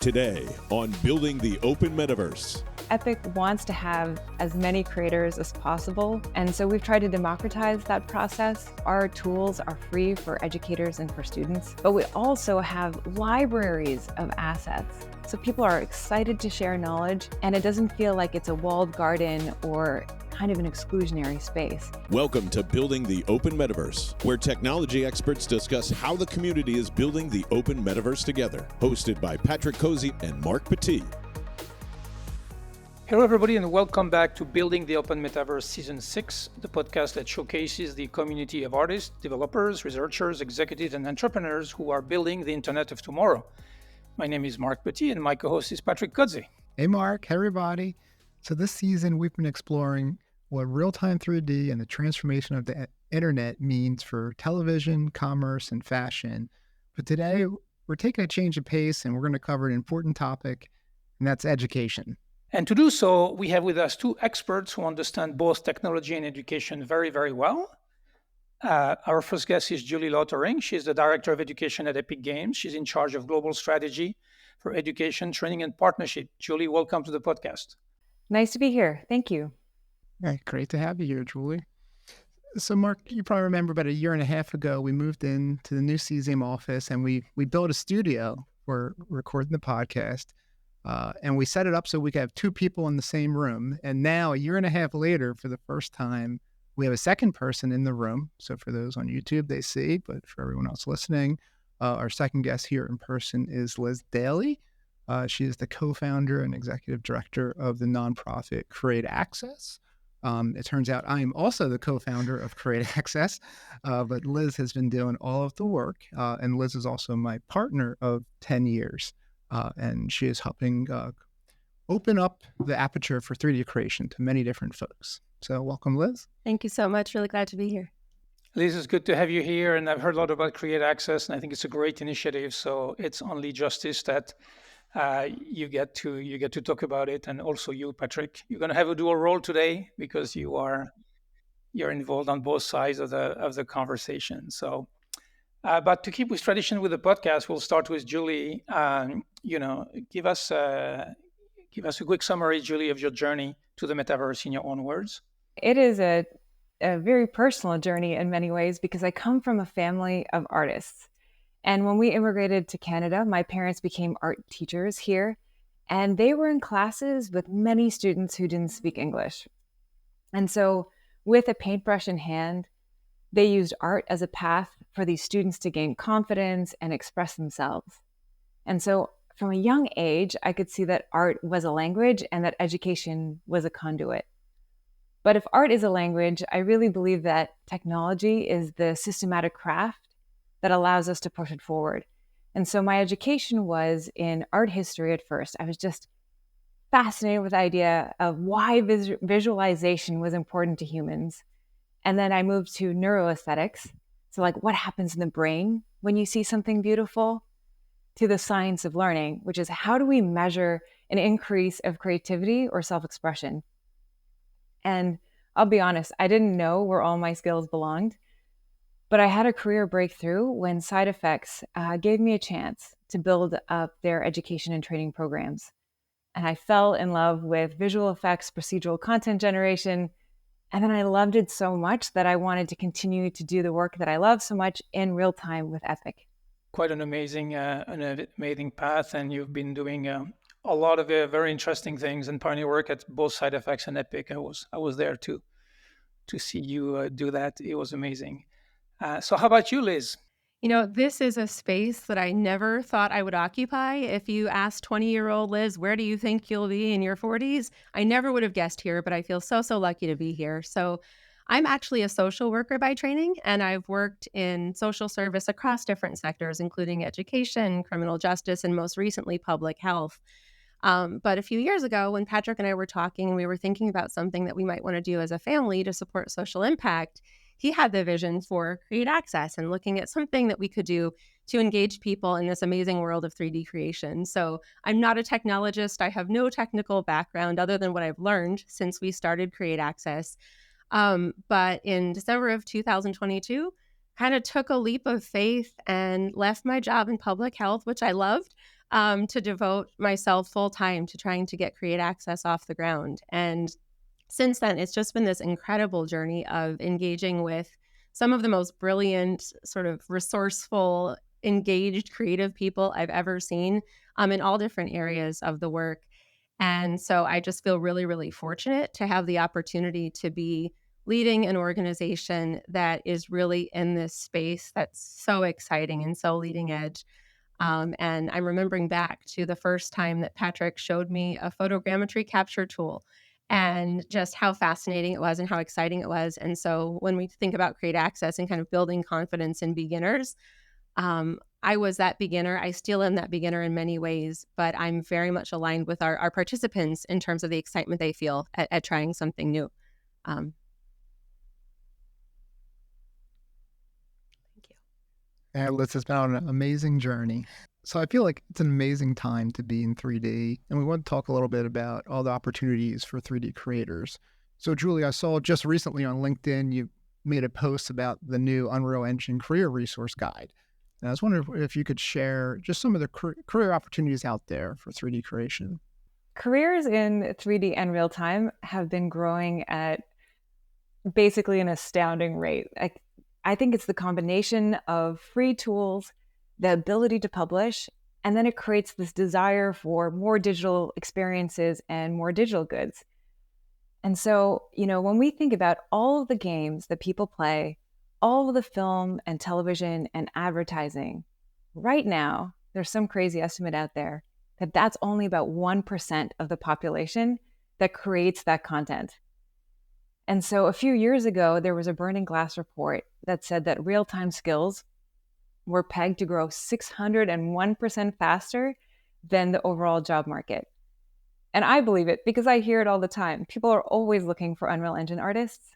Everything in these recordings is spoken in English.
Today on Building the Open Metaverse. Epic wants to have as many creators as possible, and so we've tried to democratize that process. Our tools are free for educators and for students, but we also have libraries of assets. So people are excited to share knowledge, and it doesn't feel like it's a walled garden or kind of an exclusionary space. Welcome to Building the Open Metaverse, where technology experts discuss how the community is building the open metaverse together. Hosted by Patrick Cozy and Mark Petit. Hello, everybody, and welcome back to Building the Open Metaverse Season 6, the podcast that showcases the community of artists, developers, researchers, executives, and entrepreneurs who are building the Internet of tomorrow. My name is Mark Petit, and my co-host is Patrick Cozy. Hey, Mark. Hey, everybody. So this season, we've been exploring what real-time 3D and the transformation of the Internet means for television, commerce, and fashion. But today, we're taking a change of pace, and we're going to cover an important topic, and that's education. And to do so, we have with us two experts who understand both technology and education very, very well. Our first guest is Julie Lottering. She's the Director of Education at Epic Games. She's in charge of global strategy for education, training, and partnership. Julie, welcome to the podcast. Nice to be here. Thank you. Yeah, great to have you here, Julie. So, Mark, you probably remember about a year and a half ago, we moved into the new CZM office and we built a studio for recording the podcast. And we set it up so we could have two people in the same room. And now, a year and a half later, for the first time, we have a second person in the room. So for those on YouTube, they see, but for everyone else listening, our second guest here in person is Liz Dailey. She is the co-founder and executive director of the nonprofit Create Access. It turns out I am also the co-founder of Create Access, but Liz has been doing all of the work. And Liz is also my partner of 10 years. And she is helping open up the aperture for 3D creation to many different folks. So welcome, Liz. Thank you so much. Really glad to be here. Liz, it's good to have you here. And I've heard a lot about Create Access, and I think it's a great initiative. So it's only justice that you get to talk about it. And also you, Patrick, you're going to have a dual role today because you're involved on both sides of the conversation. So. But to keep with tradition with the podcast, we'll start with Julie. Give us a quick summary, Julie, of your journey to the metaverse in your own words. It is a very personal journey in many ways because I come from a family of artists. And when we immigrated to Canada, my parents became art teachers here, and they were in classes with many students who didn't speak English. And so with a paintbrush in hand, they used art as a path for these students to gain confidence and express themselves. And so from a young age, I could see that art was a language and that education was a conduit. But if art is a language, I really believe that technology is the systematic craft that allows us to push it forward. And so my education was in art history at first. I was just fascinated with the idea of why visualization was important to humans. And then I moved to neuroaesthetics. So like what happens in the brain when you see something beautiful, to the science of learning, which is how do we measure an increase of creativity or self-expression? And I'll be honest, I didn't know where all my skills belonged, but I had a career breakthrough when Side Effects gave me a chance to build up their education and training programs. And I fell in love with visual effects, procedural content generation, and then I loved it so much that I wanted to continue to do the work that I love so much in real time with Epic. Quite an amazing path, and you've been doing a lot of very interesting things and pioneer work at both Side Effects and Epic. I was there to see you do that. It was amazing. So how about you, Liz? You know, this is a space that I never thought I would occupy. If you asked 20-year-old Liz, where do you think you'll be in your 40s? I never would have guessed here, but I feel so lucky to be here. So I'm actually a social worker by training, and I've worked in social service across different sectors, including education, criminal justice, and most recently, public health. But a few years ago, when Patrick and I were talking, we were thinking about something that we might want to do as a family to support social impact. He had the vision for Create Access and looking at something that we could do to engage people in this amazing world of 3D creation. So I'm not a technologist. I have no technical background other than what I've learned since we started Create Access. But in December of 2022, kind of took a leap of faith and left my job in public health, which I loved, to devote myself full time to trying to get Create Access off the ground. And since then, it's just been this incredible journey of engaging with some of the most brilliant, sort of resourceful, engaged, creative people I've ever seen in all different areas of the work. And so I just feel really, really fortunate to have the opportunity to be leading an organization that is really in this space that's so exciting and so leading edge. And I'm remembering back to the first time that Patrick showed me a photogrammetry capture tool and just how fascinating it was and how exciting it was. And so when we think about Create Access and kind of building confidence in beginners, I was that beginner. I still am that beginner in many ways, but I'm very much aligned with our participants in terms of the excitement they feel at trying something new. Thank you. And Liz has been on an amazing journey. So I feel like it's an amazing time to be in 3D. And we want to talk a little bit about all the opportunities for 3D creators. So Julie, I saw just recently on LinkedIn, you made a post about the new Unreal Engine Career Resource Guide. And I was wondering if you could share just some of the career opportunities out there for 3D creation. Careers in 3D and real time have been growing at basically an astounding rate. I think it's the combination of free tools, the ability to publish, and then it creates this desire for more digital experiences and more digital goods. And so, when we think about all of the games that people play, all of the film and television and advertising, right now, there's some crazy estimate out there that that's only about 1% of the population that creates that content. And so a few years ago, there was a Burning Glass report that said that real-time skills were pegged to grow 601% faster than the overall job market. And I believe it because I hear it all the time. People are always looking for Unreal Engine artists.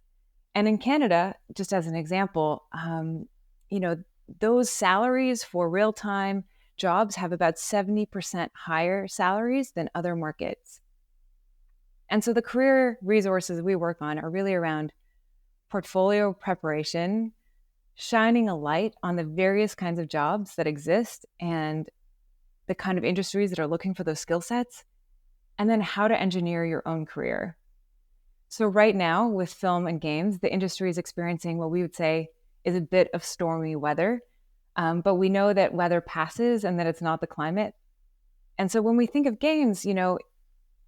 And in Canada, just as an example, those salaries for real-time jobs have about 70% higher salaries than other markets. And so the career resources we work on are really around portfolio preparation, shining a light on the various kinds of jobs that exist and the kind of industries that are looking for those skill sets, and then how to engineer your own career. So right now with film and games, the industry is experiencing what we would say is a bit of stormy weather, but we know that weather passes and that it's not the climate. And so when we think of games,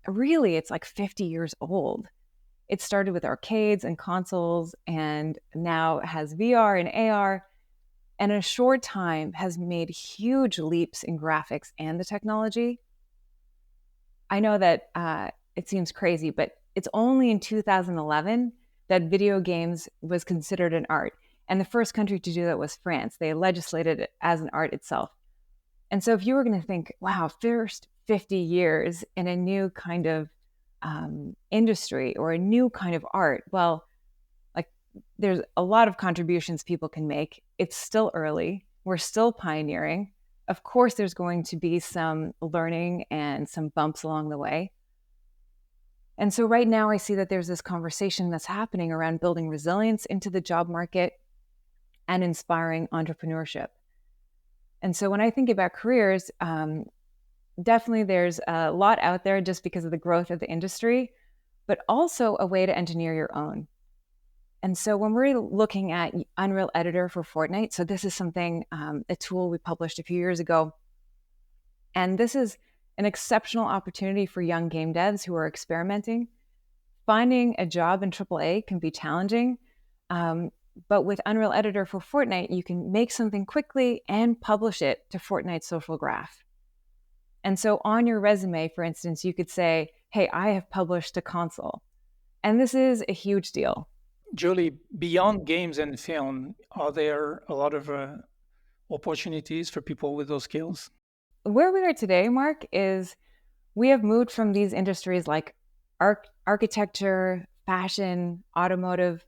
really it's like 50 years old. It started with arcades and consoles and now it has VR and AR, and in a short time has made huge leaps in graphics and the technology. I know that it seems crazy, but it's only in 2011 that video games was considered an art. And the first country to do that was France. They legislated it as an art itself. And so if you were going to think, wow, first 50 years in a new kind of industry or a new kind of art, well, like there's a lot of contributions people can make. It's still early. We're still pioneering. Of course, there's going to be some learning and some bumps along the way. And so right now I see that there's this conversation that's happening around building resilience into the job market and inspiring entrepreneurship. And so when I think about careers, definitely there's a lot out there just because of the growth of the industry, but also a way to engineer your own. And so when we're looking at Unreal Editor for Fortnite, so this is something, a tool we published a few years ago, and this is an exceptional opportunity for young game devs who are experimenting. Finding a job in AAA can be challenging, but with Unreal Editor for Fortnite, you can make something quickly and publish it to Fortnite's social graph. And so on your resume, for instance, you could say, hey, I have published a console. And this is a huge deal. Julie, beyond games and film, are there a lot of opportunities for people with those skills? Where we are today, Mark, is we have moved from these industries like architecture, fashion, automotive,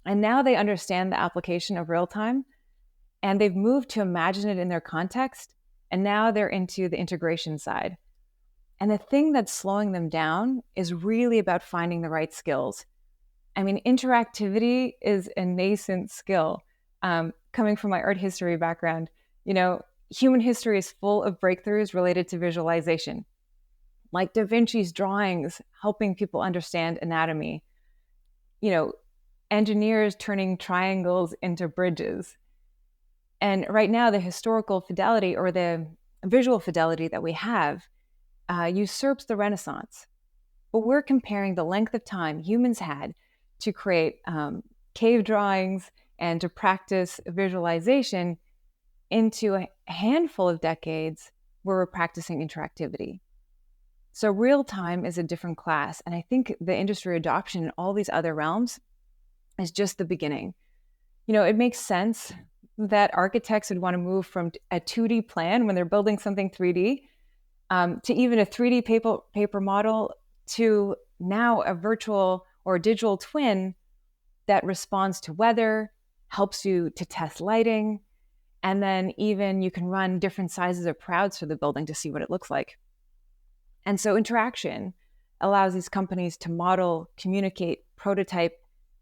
and now they understand the application of real time, and they've moved to imagine it in their context, and now they're into the integration side. And the thing that's slowing them down is really about finding the right skills. I mean, interactivity is a nascent skill. Coming from my art history background, human history is full of breakthroughs related to visualization, like Da Vinci's drawings helping people understand anatomy, engineers turning triangles into bridges. And right now, the historical fidelity or the visual fidelity that we have usurps the Renaissance. But we're comparing the length of time humans had to create cave drawings and to practice visualization into a handful of decades where we're practicing interactivity. So real time is a different class. And I think the industry adoption in all these other realms is just the beginning. It makes sense that architects would want to move from a 2D plan when they're building something 3D to even a 3D paper model to now a virtual or digital twin that responds to weather, helps you to test lighting, and then even you can run different sizes of crowds for the building to see what it looks like. And so interaction allows these companies to model, communicate, prototype,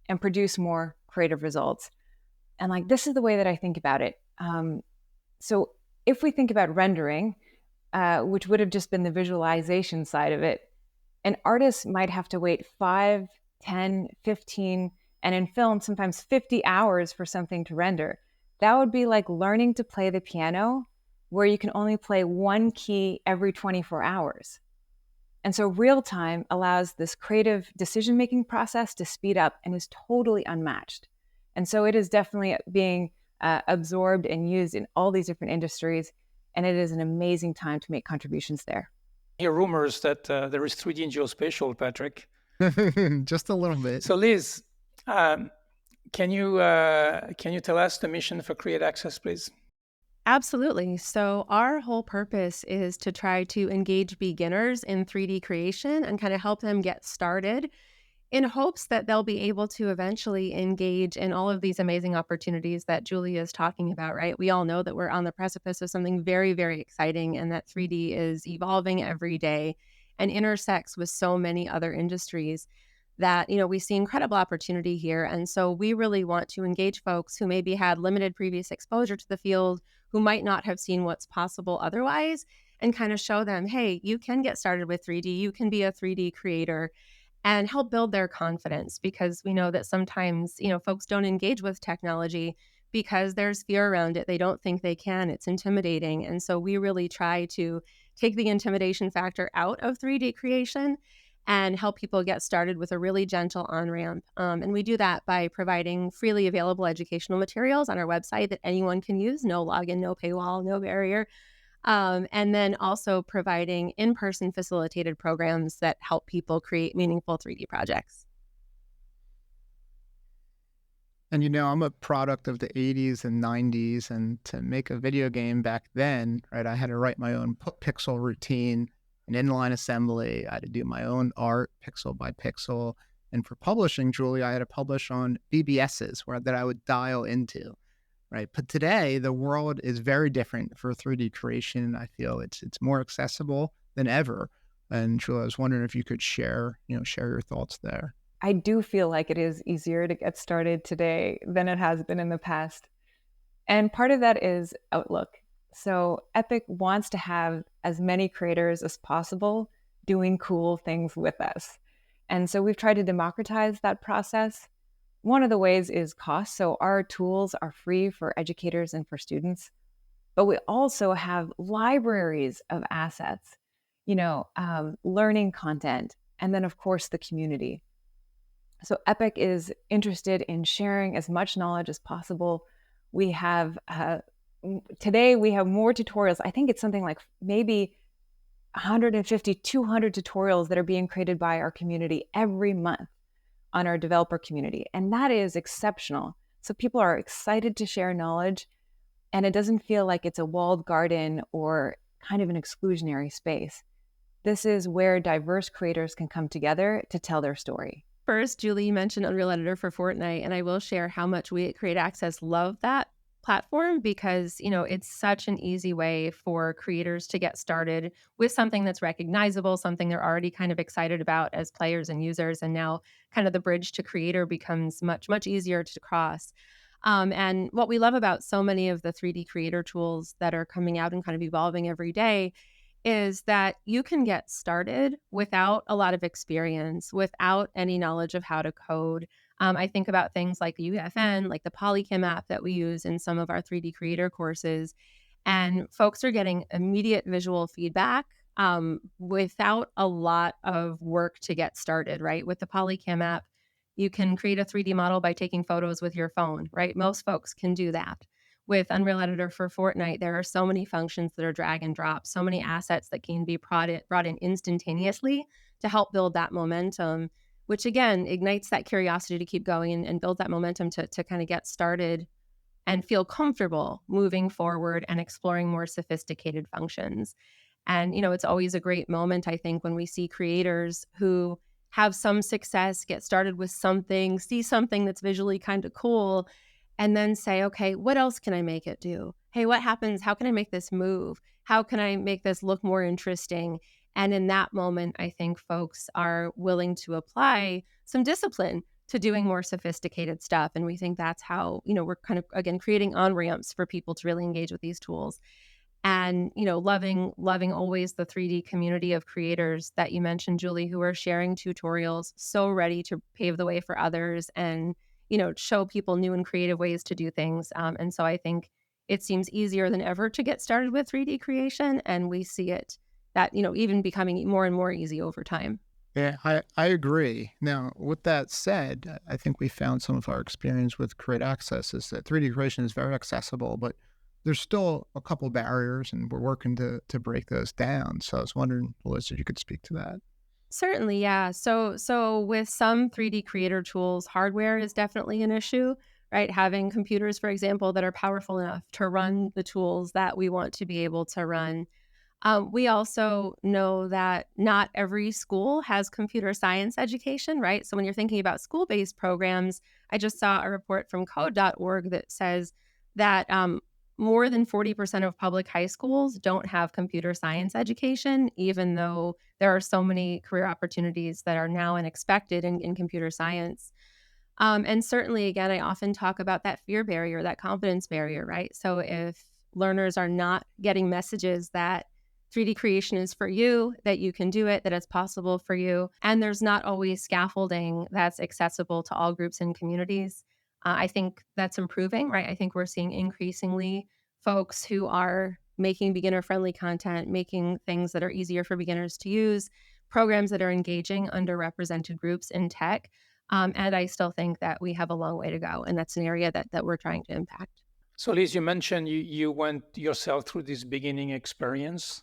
and produce more creative results. And this is the way that I think about it. So if we think about rendering, which would have just been the visualization side of it, an artist might have to wait 5, 10, 15, and in film, sometimes 50 hours for something to render. That would be like learning to play the piano, where you can only play one key every 24 hours. And so real time allows this creative decision-making process to speed up and is totally unmatched. And so it is definitely being absorbed and used in all these different industries. And it is an amazing time to make contributions there. I hear rumors that there is 3D and geospatial, Patrick. Just a little bit. So Liz, can you tell us the mission for Create Access, please? Absolutely. So our whole purpose is to try to engage beginners in 3D creation and kind of help them get started in hopes that they'll be able to eventually engage in all of these amazing opportunities that Julia is talking about, right? We all know that we're on the precipice of something very, very exciting and that 3D is evolving every day and intersects with so many other industries that, we see incredible opportunity here. And so we really want to engage folks who maybe had limited previous exposure to the field, who might not have seen what's possible otherwise, and kind of show them, hey, you can get started with 3D, you can be a 3D creator, and help build their confidence, because we know that sometimes, folks don't engage with technology because there's fear around it. They don't think they can. It's intimidating. And so we really try to take the intimidation factor out of 3D creation and help people get started with a really gentle on-ramp. And we do that by providing freely available educational materials on our website that anyone can use, no login, no paywall, no barrier. And then also providing in-person facilitated programs that help people create meaningful 3D projects. And I'm a product of the 80s and 90s, and to make a video game back then, right, I had to write my own pixel routine and inline assembly. I had to do my own art pixel by pixel. And for publishing, Julie, I had to publish on BBSs that I would dial into. Right. But today, the world is very different for 3D creation. I feel it's more accessible than ever. And Julia, I was wondering if you could share your thoughts there. I do feel like it is easier to get started today than it has been in the past. And part of that is outlook. So Epic wants to have as many creators as possible doing cool things with us. And so we've tried to democratize that process. One of the ways is cost. So our tools are free for educators and for students, but we also have libraries of assets, learning content, and then of course the community. So Epic is interested in sharing as much knowledge as possible. We have, today we have more tutorials. I think it's something like maybe 150, 200 tutorials that are being created by our community every month on our developer community. And that is exceptional. So people are excited to share knowledge, and it doesn't feel like it's a walled garden or kind of an exclusionary space. This is where diverse creators can come together to tell their story. First, Julie mentioned Unreal Editor for Fortnite, and I will share how much we at Create Access love that platform because, it's such an easy way for creators to get started with something that's recognizable, something they're already kind of excited about as players and users. And now kind of the bridge to creator becomes much, much easier to cross. And what we love about so many of the 3D creator tools that are coming out and kind of evolving every day is that you can get started without a lot of experience, without any knowledge of how to code. I think about things like the UFN, like the Polychem app that we use in some of our 3D creator courses, and folks are getting immediate visual feedback without a lot of work to get started, right? With the Polychem app, you can create a 3D model by taking photos with your phone, right? Most folks can do that. With Unreal Editor for Fortnite, there are so many functions that are drag and drop, so many assets that can be brought in instantaneously to help build that momentum, which again ignites that curiosity to keep going and build that momentum to kind of get started and feel comfortable moving forward and exploring more sophisticated functions. And, it's always a great moment, I think, when we see creators who have some success, get started with something, see something that's visually kind of cool, and then say, okay, what else can I make it do? Hey, what happens? How can I make this move? How can I make this look more interesting? And in that moment, I think folks are willing to apply some discipline to doing more sophisticated stuff. And we think that's how, we're kind of, again, creating on-ramps for people to really engage with these tools. And, loving always the 3D community of creators that you mentioned, Julie, who are sharing tutorials, so ready to pave the way for others and, show people new and creative ways to do things. And so I think it seems easier than ever to get started with 3D creation. And we see it that, even becoming more and more easy over time. Yeah, I agree. Now, with that said, I think we found some of our experience with Create Access is that 3D creation is very accessible, but there's still a couple barriers, and we're working to break those down. So I was wondering, Liz, if you could speak to that. Certainly, yeah. So with some 3D creator tools, hardware is definitely an issue, right? Having computers, for example, that are powerful enough to run the tools that we want to be able to run. We also know that not every school has computer science education, right? So when you're thinking about school-based programs, I just saw a report from code.org that says that more than 40% of public high schools don't have computer science education, even though there are so many career opportunities that are now and expected in computer science. And certainly, again, I often talk about that fear barrier, that confidence barrier, right? So if learners are not getting messages that 3D creation is for you, that you can do it, that it's possible for you, and there's not always scaffolding that's accessible to all groups and communities, I think that's improving, right? I think we're seeing increasingly folks who are making beginner-friendly content, making things that are easier for beginners to use, programs that are engaging underrepresented groups in tech. And I still think that we have a long way to go, and that's an area that we're trying to impact. So, Liz, you mentioned you went yourself through this beginning experience.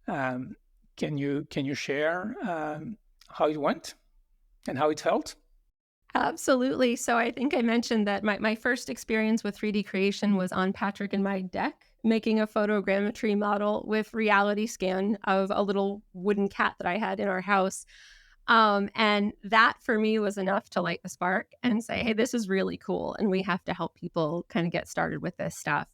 Can you share how it went and how it felt? Absolutely. So I think I mentioned that my first experience with 3D creation was on Patrick and my deck, making a photogrammetry model with reality scan of a little wooden cat that I had in our house. And that for me was enough to light the spark and say, hey, this is really cool. And we have to help people kind of get started with this stuff.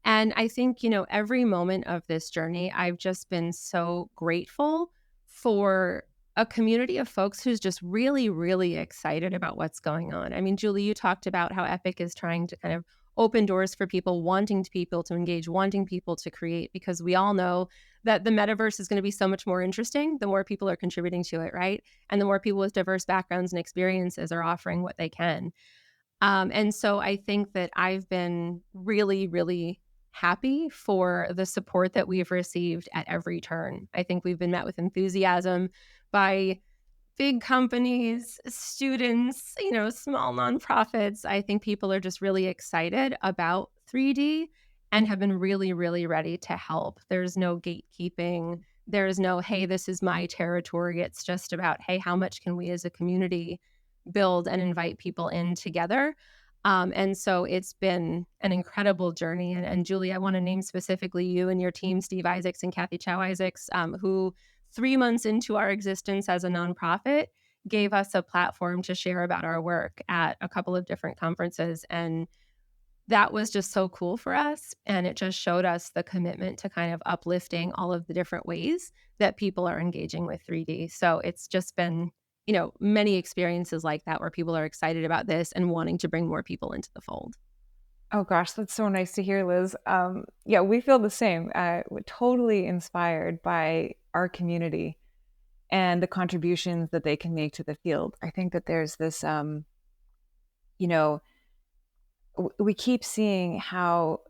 And I think, every moment of this journey, I've just been so grateful for a community of folks who's just really, really excited about what's going on. I mean, Julie, you talked about how Epic is trying to kind of open doors for people, wanting people to engage, wanting people to create, because we all know that the metaverse is going to be so much more interesting the more people are contributing to it, right? And the more people with diverse backgrounds and experiences are offering what they can. And so I think that I've been really, really happy for the support that we've received at every turn. I think we've been met with enthusiasm by big companies, students, small nonprofits. I think people are just really excited about 3D and have been really, really ready to help. There's no gatekeeping. There's no, hey, this is my territory. It's just about, hey, how much can we as a community build and invite people in together? And so it's been an incredible journey. And Julie, I want to name specifically you and your team, Steve Isaacs and Kathy Chow Isaacs, who 3 months into our existence as a nonprofit gave us a platform to share about our work at a couple of different conferences. And that was just so cool for us. And it just showed us the commitment to kind of uplifting all of the different ways that people are engaging with 3D. So it's just been many experiences like that where people are excited about this and wanting to bring more people into the fold. Oh gosh, that's so nice to hear, Liz. Yeah, we feel the same. We're totally inspired by our community and the contributions that they can make to the field. I think that there's this, we keep seeing how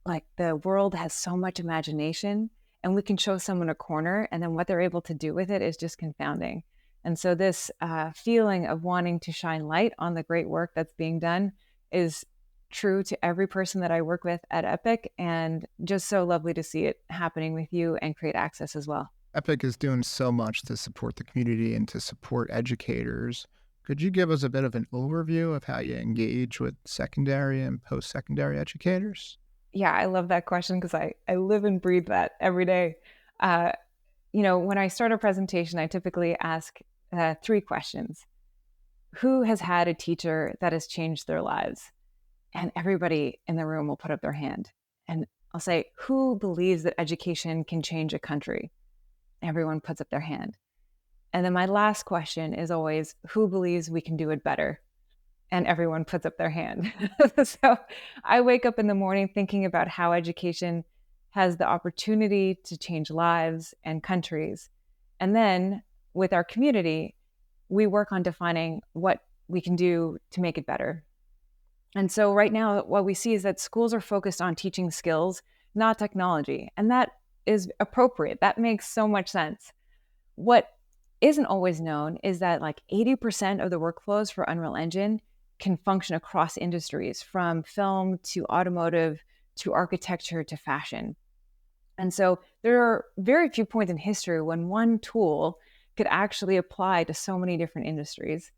like the world has so much imagination, and we can show someone a corner, and then what they're able to do with it is just confounding. And so this feeling of wanting to shine light on the great work that's being done is true to every person that I work with at Epic, and just so lovely to see it happening with you and Create Access as well. Epic is doing so much to support the community and to support educators. Could you give us a bit of an overview of how you engage with secondary and post-secondary educators? Yeah, I love that question because I live and breathe that every day. When I start a presentation, I typically ask 3 questions. Who has had a teacher that has changed their lives? And everybody in the room will put up their hand. And I'll say, who believes that education can change a country? Everyone puts up their hand. And then my last question is always, who believes we can do it better? And everyone puts up their hand. So I wake up in the morning thinking about how education has the opportunity to change lives and countries. And then with our community, we work on defining what we can do to make it better. And so right now, what we see is that schools are focused on teaching skills, not technology. And that is appropriate. That makes so much sense. What isn't always known is that like 80% of the workflows for Unreal Engine can function across industries, from film to automotive to architecture to fashion. And so there are very few points in history when one tool could actually apply to so many different industries.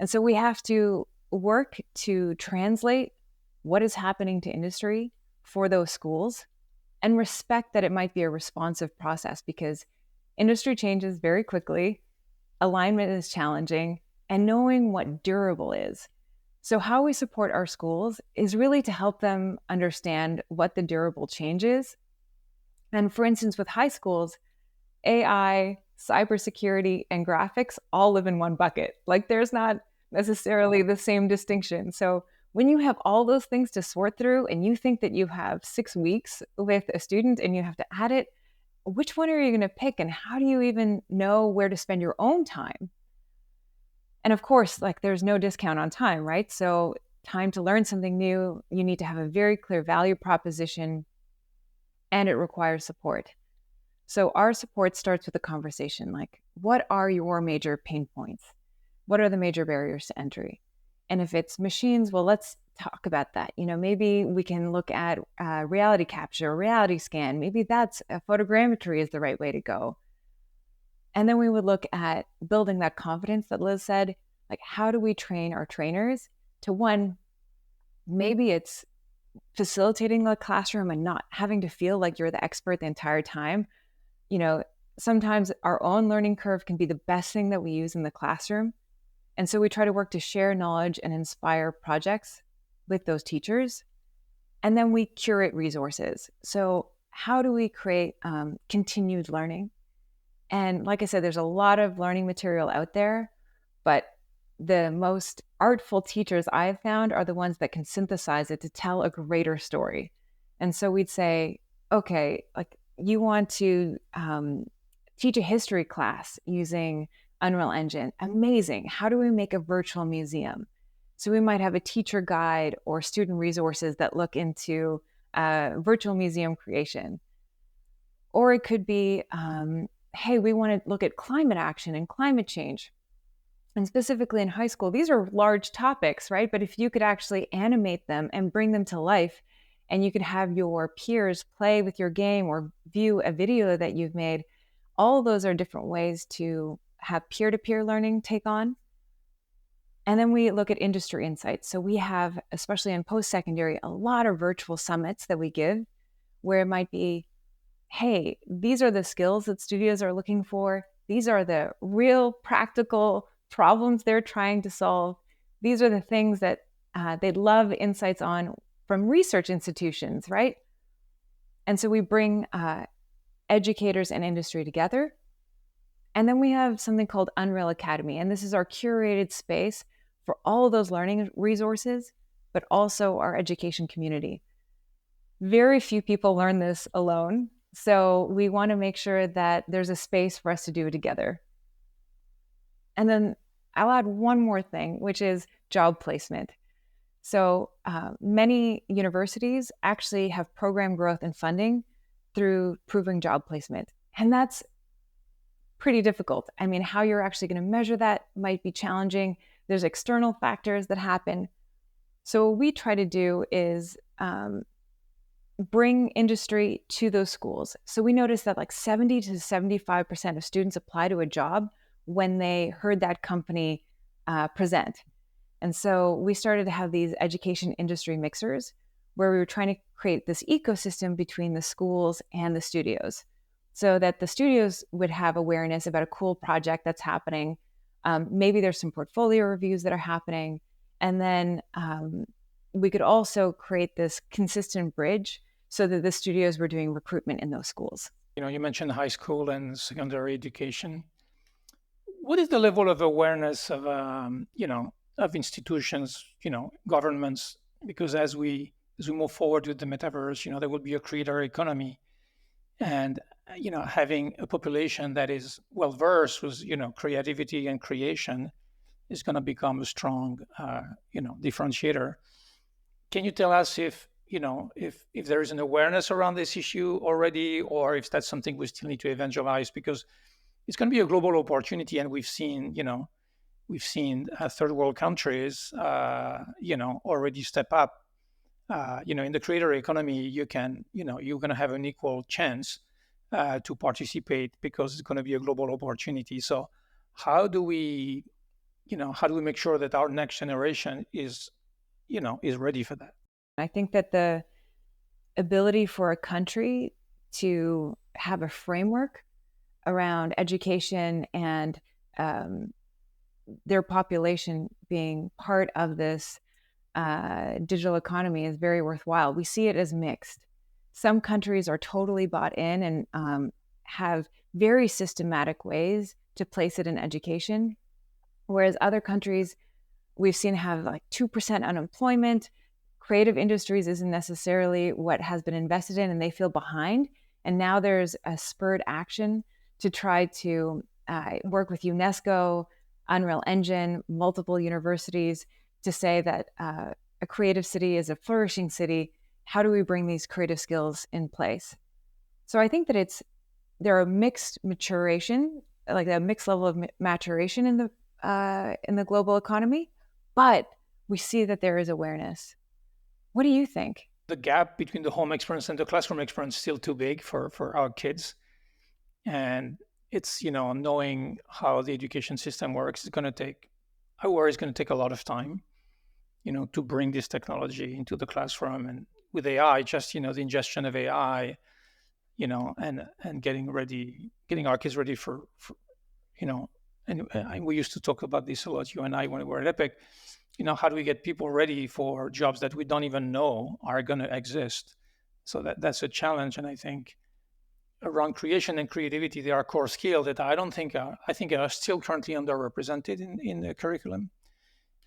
And so we have to work to translate what is happening to industry for those schools and respect that it might be a responsive process, because industry changes very quickly, alignment is challenging, and knowing what durable is. So how we support our schools is really to help them understand what the durable change is. And for instance, with high schools, AI, cybersecurity, and graphics all live in one bucket. Like there's not necessarily the same distinction. So when you have all those things to sort through and you think that you have 6 weeks with a student and you have to add it, which one are you going to pick? And how do you even know where to spend your own time? And of course, like there's no discount on time, right? So time to learn something new, you need to have a very clear value proposition, and it requires support. So our support starts with a conversation like, what are your major pain points? What are the major barriers to entry? And if it's machines, well, let's talk about that. Maybe we can look at reality capture, reality scan. Maybe that's photogrammetry is the right way to go. And then we would look at building that confidence that Liz said, like how do we train our trainers to, one, maybe it's facilitating the classroom and not having to feel like you're the expert the entire time. Sometimes our own learning curve can be the best thing that we use in the classroom. And so we try to work to share knowledge and inspire projects with those teachers. And then we curate resources. So how do we create continued learning? And like I said, there's a lot of learning material out there, but the most artful teachers I've found are the ones that can synthesize it to tell a greater story. And so we'd say, okay, like you want to teach a history class using Unreal Engine. Amazing. How do we make a virtual museum? So we might have a teacher guide or student resources that look into virtual museum creation. Or it could be, hey, we want to look at climate action and climate change. And specifically in high school, these are large topics, right? But if you could actually animate them and bring them to life, and you could have your peers play with your game or view a video that you've made, all of those are different ways to have peer-to-peer learning take on. And then we look at industry insights. So we have, especially in post-secondary, a lot of virtual summits that we give where it might be, hey, these are the skills that studios are looking for. These are the real practical problems they're trying to solve. These are the things that they'd love insights on from research institutions, right? And so we bring educators and industry together. And then we have something called Unreal Academy, and this is our curated space for all of those learning resources, but also our education community. Very few people learn this alone, so we want to make sure that there's a space for us to do it together. And then I'll add one more thing, which is job placement. So many universities actually have program growth and funding through proving job placement. And that's pretty difficult. I mean, how you're actually going to measure that might be challenging. There's external factors that happen. So what we try to do is bring industry to those schools. So we noticed that like 70 to 75% of students apply to a job when they heard that company present. And so we started to have these education industry mixers where we were trying to create this ecosystem between the schools and the studios so that the studios would have awareness about a cool project that's happening. Maybe there's some portfolio reviews that are happening. And then we could also create this consistent bridge so that the studios were doing recruitment in those schools. You mentioned high school and secondary education. What is the level of awareness of, of institutions, governments? Because as we move forward with the metaverse, there will be a creator economy, and having a population that is well versed with creativity and creation is going to become a strong differentiator. Can you tell us if there is an awareness around this issue already, or if that's something we still need to evangelize? Because it's going to be a global opportunity, and we've seen third world countries, already step up. In the creator economy, you're going to have an equal chance to participate because it's going to be a global opportunity. So, how do we make sure that our next generation is ready for that? I think that the ability for a country to have a framework around education and their population being part of this digital economy is very worthwhile. We see it as mixed. Some countries are totally bought in and have very systematic ways to place it in education, whereas other countries we've seen have like 2% unemployment. Creative industries isn't necessarily what has been invested in, and they feel behind. And now there's a spurred action to try to work with UNESCO, Unreal Engine, multiple universities to say that a creative city is a flourishing city. How do we bring these creative skills in place? So I think that there are mixed maturation, like a mixed level of maturation in the global economy, but we see that there is awareness. What do you think? The gap between the home experience and the classroom experience is still too big for our kids. And it's, knowing how the education system works is going to take a lot of time, to bring this technology into the classroom. And with AI, just, the ingestion of AI, and getting our kids ready for and we used to talk about this a lot, you and I, when we were at Epic. How do we get people ready for jobs that we don't even know are going to exist? So that's a challenge. And I think around creation and creativity, they are core skills that I think are still currently underrepresented in the curriculum.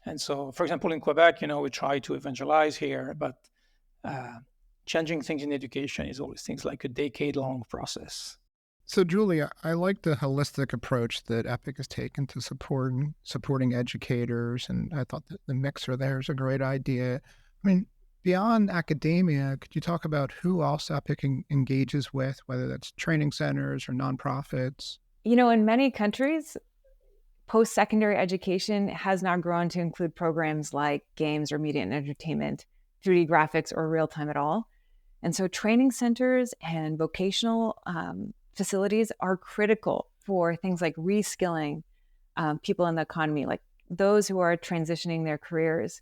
And so, for example, in Quebec, we try to evangelize here, but changing things in education is always things like a decade-long process. So, Julie, I like the holistic approach that Epic has taken to supporting educators, and I thought that the mixer there is a great idea. I mean, beyond academia, could you talk about who else Epic engages with, whether that's training centers or nonprofits? In many countries, post-secondary education has now grown to include programs like games or media and entertainment, 3D graphics, or real-time at all. And so training centers and vocational facilities are critical for things like reskilling people in the economy, like those who are transitioning their careers.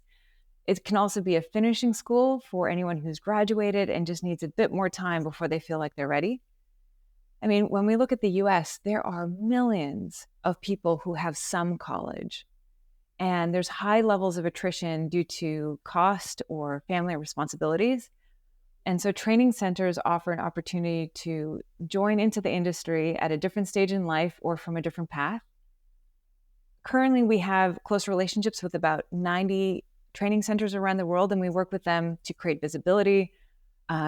It can also be a finishing school for anyone who's graduated and just needs a bit more time before they feel like they're ready. I mean, when we look at the US, there are millions of people who have some college, and there's high levels of attrition due to cost or family responsibilities. And so training centers offer an opportunity to join into the industry at a different stage in life or from a different path. Currently, we have close relationships with about 90 training centers around the world, and we work with them to create visibility,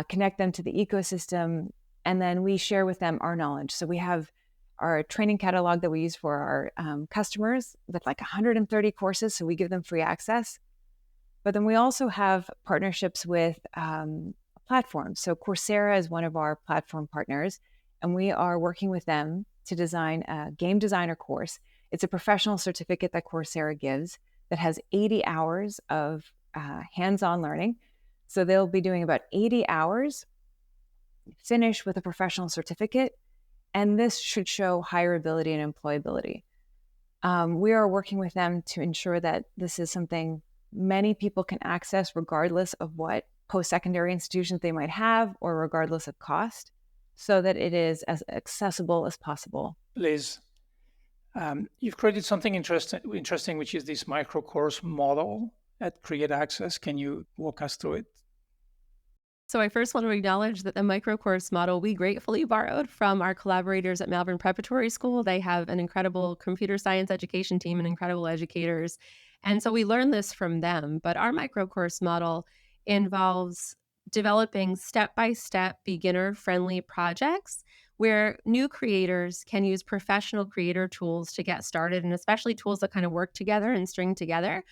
connect them to the ecosystem, and then we share with them our knowledge. So we have our training catalog that we use for our customers with like 130 courses, so we give them free access. But then we also have partnerships with platforms. So Coursera is one of our platform partners, and we are working with them to design a game designer course. It's a professional certificate that Coursera gives that has 80 hours of hands-on learning. So they'll be doing about 80 hours, finish with a professional certificate, and this should show hireability and employability. We are working with them to ensure that this is something many people can access regardless of what post-secondary institutions they might have or regardless of cost, so that it is as accessible as possible. Liz, you've created something interesting, which is this micro course model at Create Access. Can you walk us through it? So I first want to acknowledge that the microcourse model we gratefully borrowed from our collaborators at Malvern Preparatory School. They have an incredible computer science education team and incredible educators. And so we learned this from them. But our microcourse model involves developing step-by-step beginner-friendly projects where new creators can use professional creator tools to get started, and especially tools that kind of work together and string together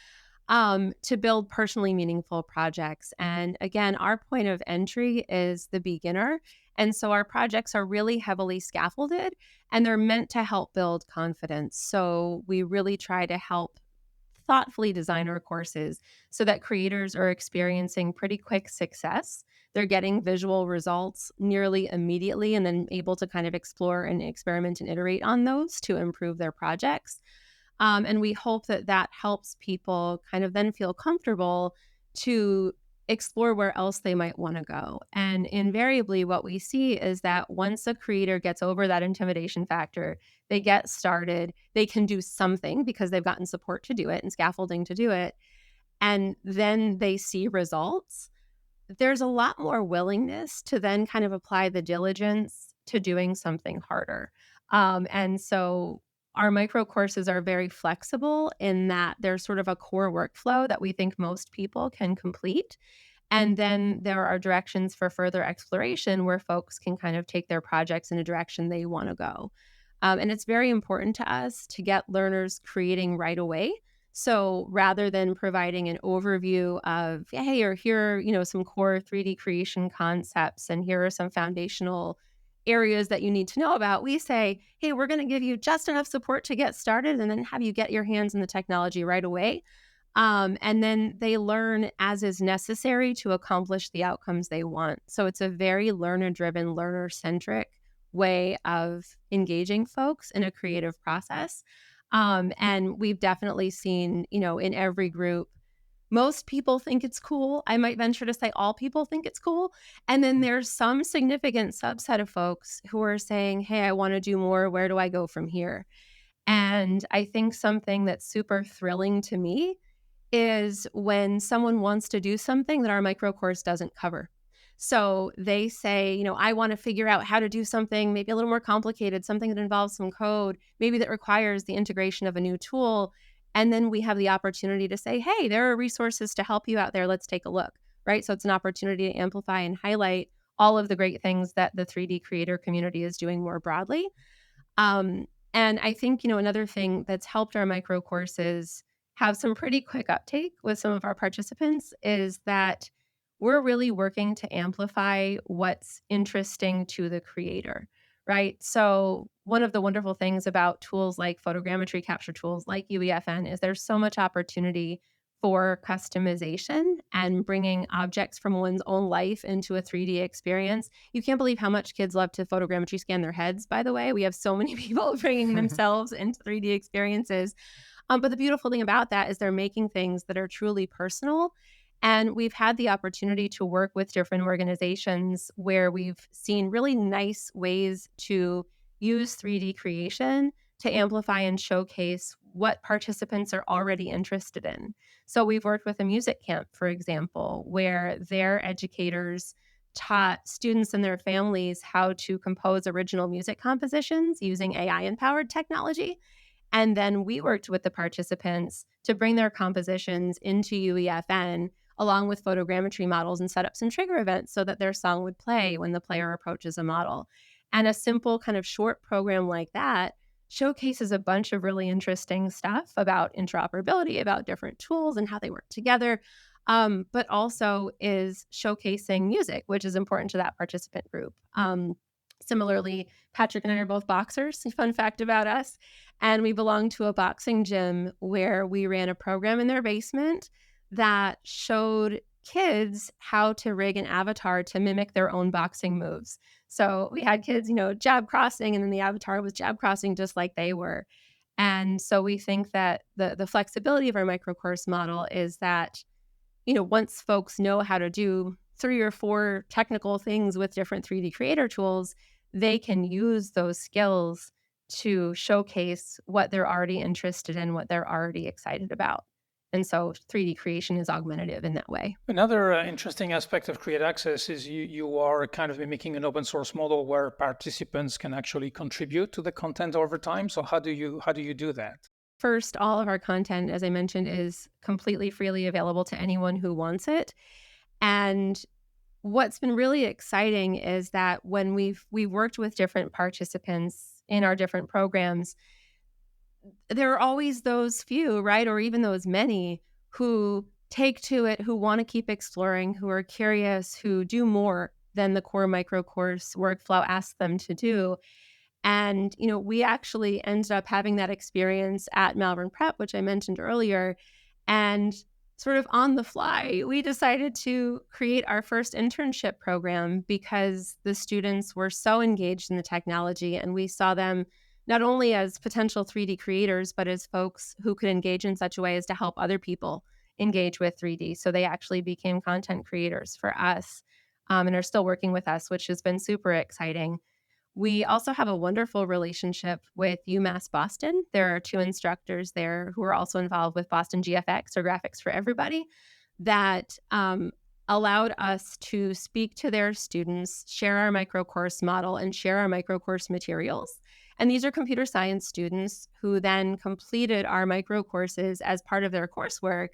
to build personally meaningful projects. And again, our point of entry is the beginner. And so our projects are really heavily scaffolded and they're meant to help build confidence. So we really try to help thoughtfully design our courses so that creators are experiencing pretty quick success. They're getting visual results nearly immediately and then able to kind of explore and experiment and iterate on those to improve their projects. And we hope that that helps people kind of then feel comfortable to explore where else they might want to go. And invariably, what we see is that once a creator gets over that intimidation factor, they get started, they can do something because they've gotten support to do it and scaffolding to do it. And then they see results. There's a lot more willingness to then kind of apply the diligence to doing something harder. And so our micro courses are very flexible in that there's sort of a core workflow that we think most people can complete. And then there are directions for further exploration where folks can kind of take their projects in a direction they want to go. And it's very important to us to get learners creating right away. So rather than providing an overview of, hey, or here are, some core 3D creation concepts, and here are some foundational areas that you need to know about, we say, hey, we're going to give you just enough support to get started and then have you get your hands in the technology right away. And then they learn as is necessary to accomplish the outcomes they want. So it's a very learner-driven, learner-centric way of engaging folks in a creative process. And we've definitely seen, in every group, most people think it's cool. I might venture to say all people think it's cool. And then there's some significant subset of folks who are saying, hey, I want to do more. Where do I go from here? And I think something that's super thrilling to me is when someone wants to do something that our micro course doesn't cover. So they say, I want to figure out how to do something maybe a little more complicated, something that involves some code, maybe that requires the integration of a new tool. And then we have the opportunity to say, hey, there are resources to help you out there. Let's take a look, right? So it's an opportunity to amplify and highlight all of the great things that the 3D creator community is doing more broadly. And I think, another thing that's helped our micro courses have some pretty quick uptake with some of our participants is that we're really working to amplify what's interesting to the creator, right? So one of the wonderful things about tools like photogrammetry capture tools like UEFN is there's so much opportunity for customization and bringing objects from one's own life into a 3D experience. You can't believe how much kids love to photogrammetry scan their heads, by the way. We have so many people bringing themselves into 3D experiences. But the beautiful thing about that is they're making things that are truly personal. And we've had the opportunity to work with different organizations where we've seen really nice ways to use 3D creation to amplify and showcase what participants are already interested in. So we've worked with a music camp, for example, where their educators taught students and their families how to compose original music compositions using AI-empowered technology. And then we worked with the participants to bring their compositions into UEFN along with photogrammetry models and set up some trigger events so that their song would play when the player approaches a model. And a simple kind of short program like that showcases a bunch of really interesting stuff about interoperability, about different tools and how they work together, but also is showcasing music, which is important to that participant group. Similarly, Patrick and I are both boxers, fun fact about us, and we belong to a boxing gym where we ran a program in their basement that showed kids how to rig an avatar to mimic their own boxing moves. So we had kids, jab crossing, and then the avatar was jab crossing just like they were. And so we think that the flexibility of our microcourse model is that, once folks know how to do 3 or 4 technical things with different 3D creator tools, they can use those skills to showcase what they're already interested in, what they're already excited about. And so 3D creation is augmentative in that way. Another interesting aspect of Create Access is you are kind of mimicking an open source model where participants can actually contribute to the content over time. So how do you do that? First, all of our content, as I mentioned, is completely freely available to anyone who wants it. And what's been really exciting is that when we worked with different participants in our different programs, there are always those few, right? Or even those many who take to it, who want to keep exploring, who are curious, who do more than the core microcourse workflow asks them to do. And, we actually ended up having that experience at Malvern Prep, which I mentioned earlier. And sort of on the fly, we decided to create our first internship program because the students were so engaged in the technology, and we saw them not only as potential 3D creators, but as folks who could engage in such a way as to help other people engage with 3D. So they actually became content creators for us, and are still working with us, which has been super exciting. We also have a wonderful relationship with UMass Boston. There are 2 instructors there who are also involved with Boston GFX, or Graphics for Everybody, that allowed us to speak to their students, share our microcourse model, and share our microcourse materials. And these are computer science students who then completed our microcourses as part of their coursework.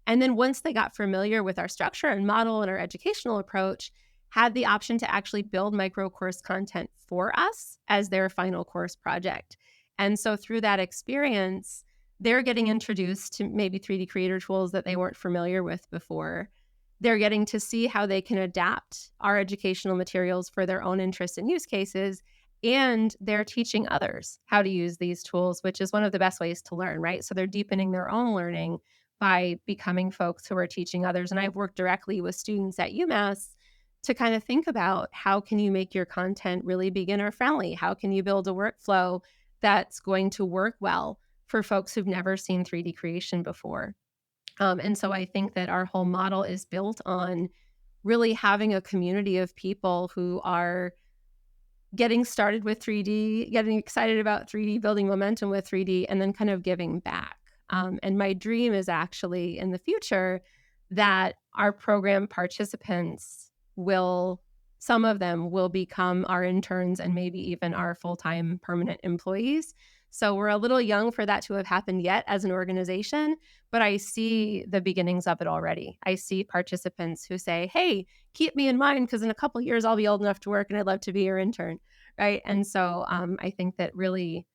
And then once they got familiar with our structure and model and our educational approach, had the option to actually build microcourse content for us as their final course project. And so through that experience, they're getting introduced to maybe 3D creator tools that they weren't familiar with before. They're getting to see how they can adapt our educational materials for their own interests and use cases. And they're teaching others how to use these tools, which is one of the best ways to learn, right? So they're deepening their own learning by becoming folks who are teaching others. And I've worked directly with students at UMass to kind of think about how can you make your content really beginner friendly? How can you build a workflow that's going to work well for folks who've never seen 3D creation before? And so I think that our whole model is built on really having a community of people who are getting started with 3D, getting excited about 3D, building momentum with 3D, and then kind of giving back. And my dream is actually in the future that our program participants some of them will become our interns and maybe even our full-time permanent employees. So we're a little young for that to have happened yet as an organization, but I see the beginnings of it already. I see participants who say, hey, keep me in mind because in a couple of years I'll be old enough to work and I'd love to be your intern, right? And so I think that really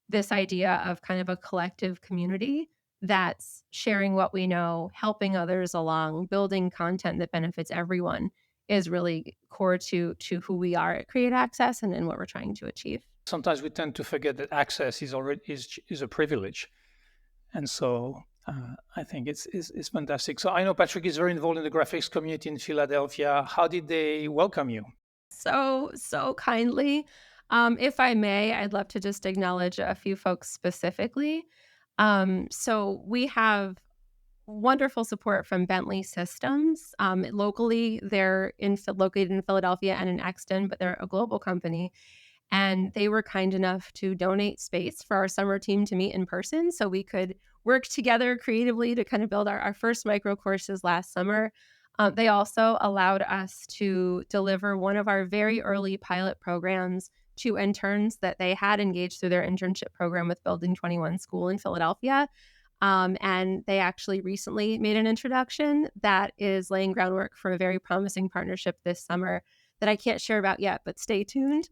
this idea of kind of a collective community that's sharing what we know, helping others along, building content that benefits everyone is really core to who we are at Create Access and what we're trying to achieve. Sometimes we tend to forget that access is a privilege, and so I think it's fantastic. So I know Patrick is very involved in the graphics community in Philadelphia. How did they welcome you? So kindly. If I may, I'd love to just acknowledge a few folks specifically. So we have wonderful support from Bentley Systems. Locally, they're located in Philadelphia and in Exton, but they're a global company. And they were kind enough to donate space for our summer team to meet in person so we could work together creatively to kind of build our first micro courses last summer. They also allowed us to deliver one of our very early pilot programs to interns that they had engaged through their internship program with Building 21 School in Philadelphia. And they actually recently made an introduction that is laying groundwork for a very promising partnership this summer that I can't share about yet, but stay tuned.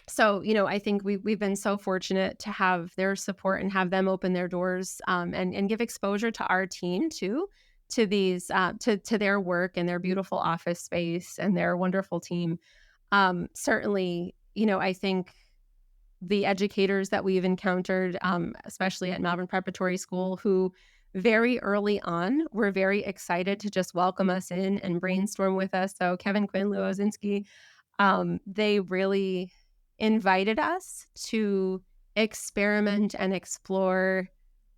So, I think we've been so fortunate to have their support and have them open their doors and give exposure to our team too, to these to their work and their beautiful office space and their wonderful team. Certainly, I think the educators that we've encountered, especially at Malvern Preparatory School, who very early on were very excited to just welcome us in and brainstorm with us. So Kevin Quinn, Lou Ozinski, they really invited us to experiment and explore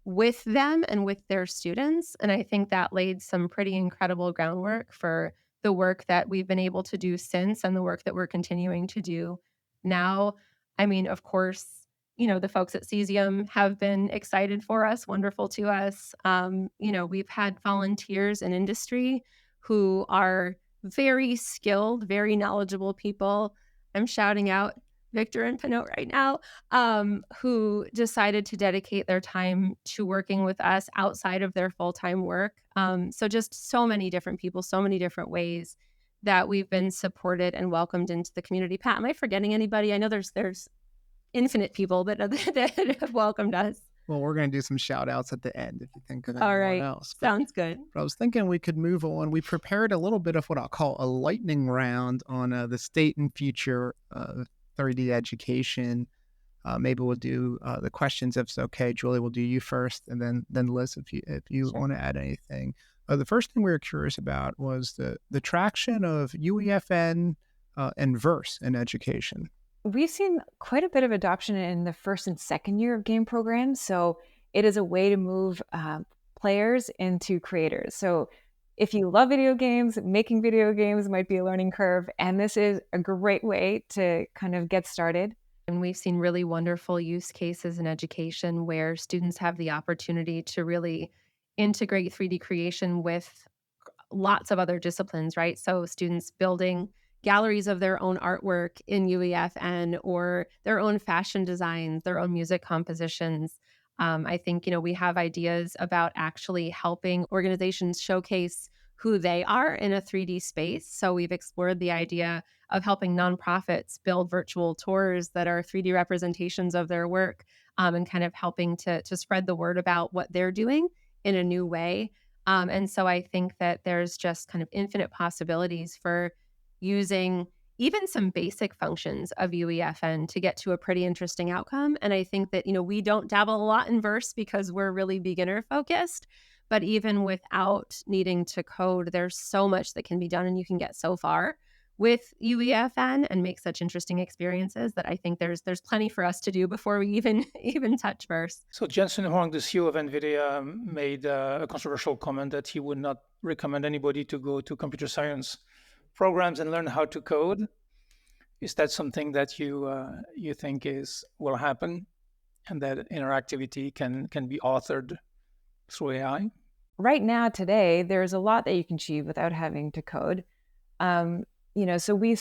with them and with their students. And I think that laid some pretty incredible groundwork for the work that we've been able to do since and the work that we're continuing to do now. I mean, of course, the folks at Cesium have been excited for us, wonderful to us. We've had volunteers in industry who are very skilled, very knowledgeable people. I'm shouting out Victor and Pinot right now, who decided to dedicate their time to working with us outside of their full-time work. So just so many different people, so many different ways that we've been supported and welcomed into the community. Pat, am I forgetting anybody? I know there's infinite people that have welcomed us. Well, we're going to do some shout outs at the end if you think of All anyone right. else. Sounds good. But I was thinking we could move on. We prepared a little bit of what I'll call a lightning round on the state and future of 3D education. Maybe we'll do the questions if it's okay. Julie, we'll do you first, and then Liz, if you Sure. want to add anything. The first thing we were curious about was the traction of UEFN and Verse in education. We've seen quite a bit of adoption in the first and second year of game programs. So it is a way to move players into creators. So if you love video games, making video games might be a learning curve. And this is a great way to kind of get started. And we've seen really wonderful use cases in education where students have the opportunity to really integrate 3D creation with lots of other disciplines, right? So students building galleries of their own artwork in UEFN or their own fashion designs, their own music compositions. I think, we have ideas about actually helping organizations showcase who they are in a 3D space. So we've explored the idea of helping nonprofits build virtual tours that are 3D representations of their work and kind of helping to spread the word about what they're doing in a new way. And so I think that there's just kind of infinite possibilities for using even some basic functions of UEFN to get to a pretty interesting outcome. And I think that, we don't dabble a lot in Verse because we're really beginner focused, but even without needing to code, there's so much that can be done and you can get so far with UEFN and make such interesting experiences that I think there's plenty for us to do before we even touch Verse. So Jensen Huang, the CEO of NVIDIA, made a controversial comment that he would not recommend anybody to go to computer science programs and learn how to code. Is that something that you think will happen, and that interactivity can be authored through AI? Right now, today, there's a lot that you can achieve without having to code. So we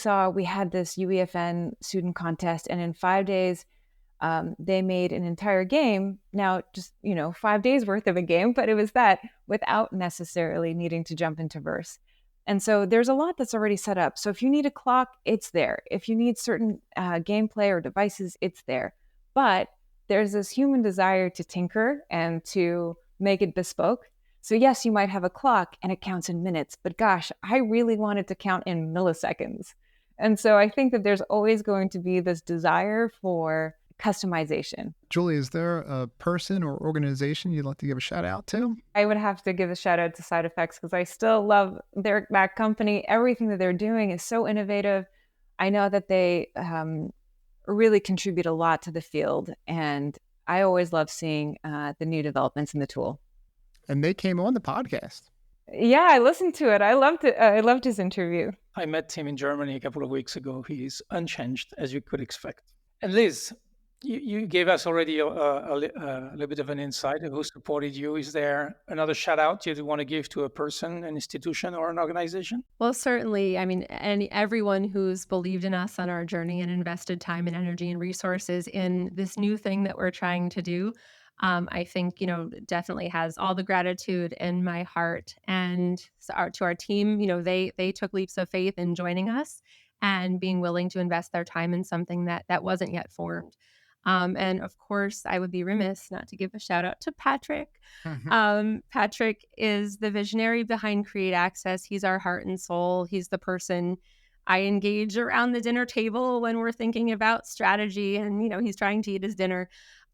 had this UEFN student contest, and in 5 days, they made an entire game. Now, just 5 days worth of a game, but it was that without necessarily needing to jump into Verse. And so there's a lot that's already set up. So if you need a clock, it's there. If you need certain gameplay or devices, it's there. But there's this human desire to tinker and to make it bespoke. So yes, you might have a clock and it counts in minutes, but gosh, I really want it to count in milliseconds. And so I think that there's always going to be this desire for customization. Julie, is there a person or organization you'd like to give a shout out to? I would have to give a shout out to Side Effects because I still love that company. Everything that they're doing is so innovative. I know that they really contribute a lot to the field, and I always love seeing the new developments in the tool. And they came on the podcast. Yeah, I listened to it. I loved it. I loved his interview. I met him in Germany a couple of weeks ago. He's unchanged, as you could expect. And Liz, You gave us already a little bit of an insight of who supported you. Is there another shout out you want to give to a person, an institution, or an organization? Well, certainly. I mean, and everyone who's believed in us on our journey and invested time and energy and resources in this new thing that we're trying to do, I think, definitely has all the gratitude in my heart. And to our team, they took leaps of faith in joining us and being willing to invest their time in something that wasn't yet formed. And of course, I would be remiss not to give a shout out to Patrick. Patrick is the visionary behind Create Access. He's our heart and soul. He's the person I engage around the dinner table when we're thinking about strategy, and he's trying to eat his dinner.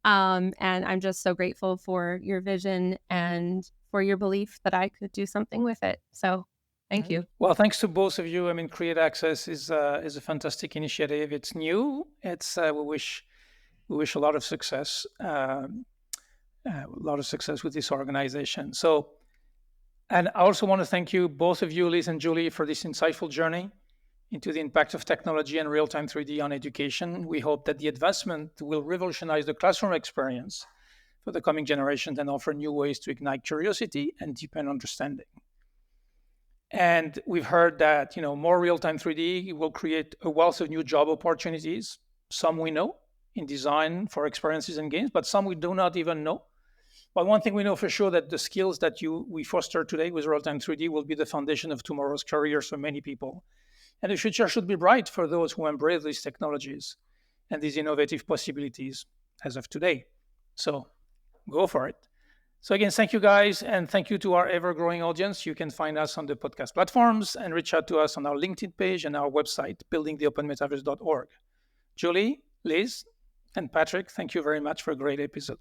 And I'm just so grateful for your vision and for your belief that I could do something with it. So thank you. Well, thanks to both of you. I mean, Create Access is a fantastic initiative. It's new. It's we wish a lot of success. With this organization. And I also want to thank you, both of you, Liz and Julie, for this insightful journey into the impact of technology and real-time 3D on education. We hope that the advancement will revolutionize the classroom experience for the coming generations and offer new ways to ignite curiosity and deepen understanding. And we've heard that more real-time 3D will create a wealth of new job opportunities. Some we know in design for experiences and games, but some we do not even know. But one thing we know for sure, that the skills that we foster today with real-time 3D will be the foundation of tomorrow's careers for many people. And the future should be bright for those who embrace these technologies and these innovative possibilities as of today. So go for it. So again, thank you guys, and thank you to our ever-growing audience. You can find us on the podcast platforms and reach out to us on our LinkedIn page and our website, buildingtheopenmetaverse.org. Julie, Liz, and Patrick, thank you very much for a great episode.